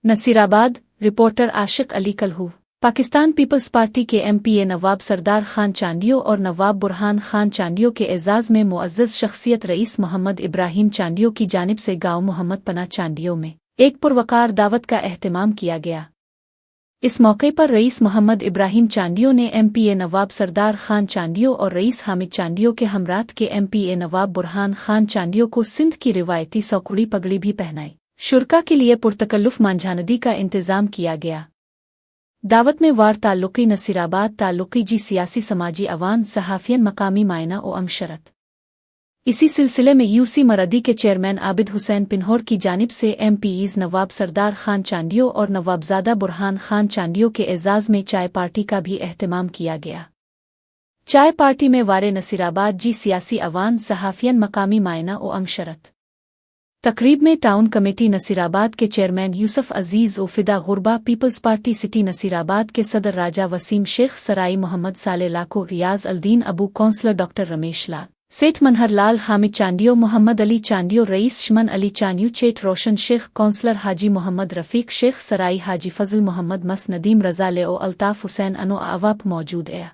Nasirabad, reporter आशिक Ali कल्हू। Pakistan peoples party के MPA नवाब सरदार खान चांडियो और नवाब बुरहान खान चांडियो के एजाज़ में मुअज़्ज़ज़ शख्सियत रईस मोहम्मद इब्राहिम चांडियो की जानिब से गाँव मोहम्मद पना चांडियो में एक पुरवकार दावत का एहतमाम किया गया। इस मौके पर रईस मोहम्मद इब्राहिम चांडियो ने MPA नवाब सरदार खान चांडियो और रईस हामिद चांडियो के हमरात के MPA नवाब बुरहान खान चांडियो को सिंध की रिवायती सौकुड़ी पगड़ी भी पहनाई। शुरका के लिए पुरतकल्लुफ मांझानदी का इंतज़ाम किया गया। दावत में वार ताल्लुकी नसीराबाद ताल्लुकी जी सियासी समाजी अवान सहाफ़ियन मकामी मायना ओ अंशरत। इसी सिलसिले में UC मरदी के चेयरमैन आबिद हुसैन पिन्होर की जानिब से MPs नवाब सरदार खान चांडियो और नवाबजादा बुरहान खान चांडियो के एजाज़ में चाय पार्टी का भी एहतमाम किया गया। चाय पार्टी में वारे नसीराबाद जी सियासी अवान सहाफ़ियन मकामी मायना ओ अंशरत। तकरीब में टाउन कमेटी नसीराबाद के चेयरमैन यूसुफ अजीज़ ओ फिदा गुरबा, पीपल्स पार्टी सिटी नसीराबाद के सदर राजा वसीम शेख सराई, मोहम्मद साले लाको, रियाज अल्दीन अबू, कौंसलर डॉक्टर रमेश लाल सेठ, मनहर लाल, हामिद चांडियो, मोहम्मद अली चांडियो, रईस शमन अली चांडियो, चेट रोशन शेख, कौंसलर हाजी मोहम्मद रफ़ीक शेख सराई, हाजी फजल मोहम्मद मस, नदीम रज़ा ले ओ अल्ताफ़ हुसैन अनो आवाप मौजूद है।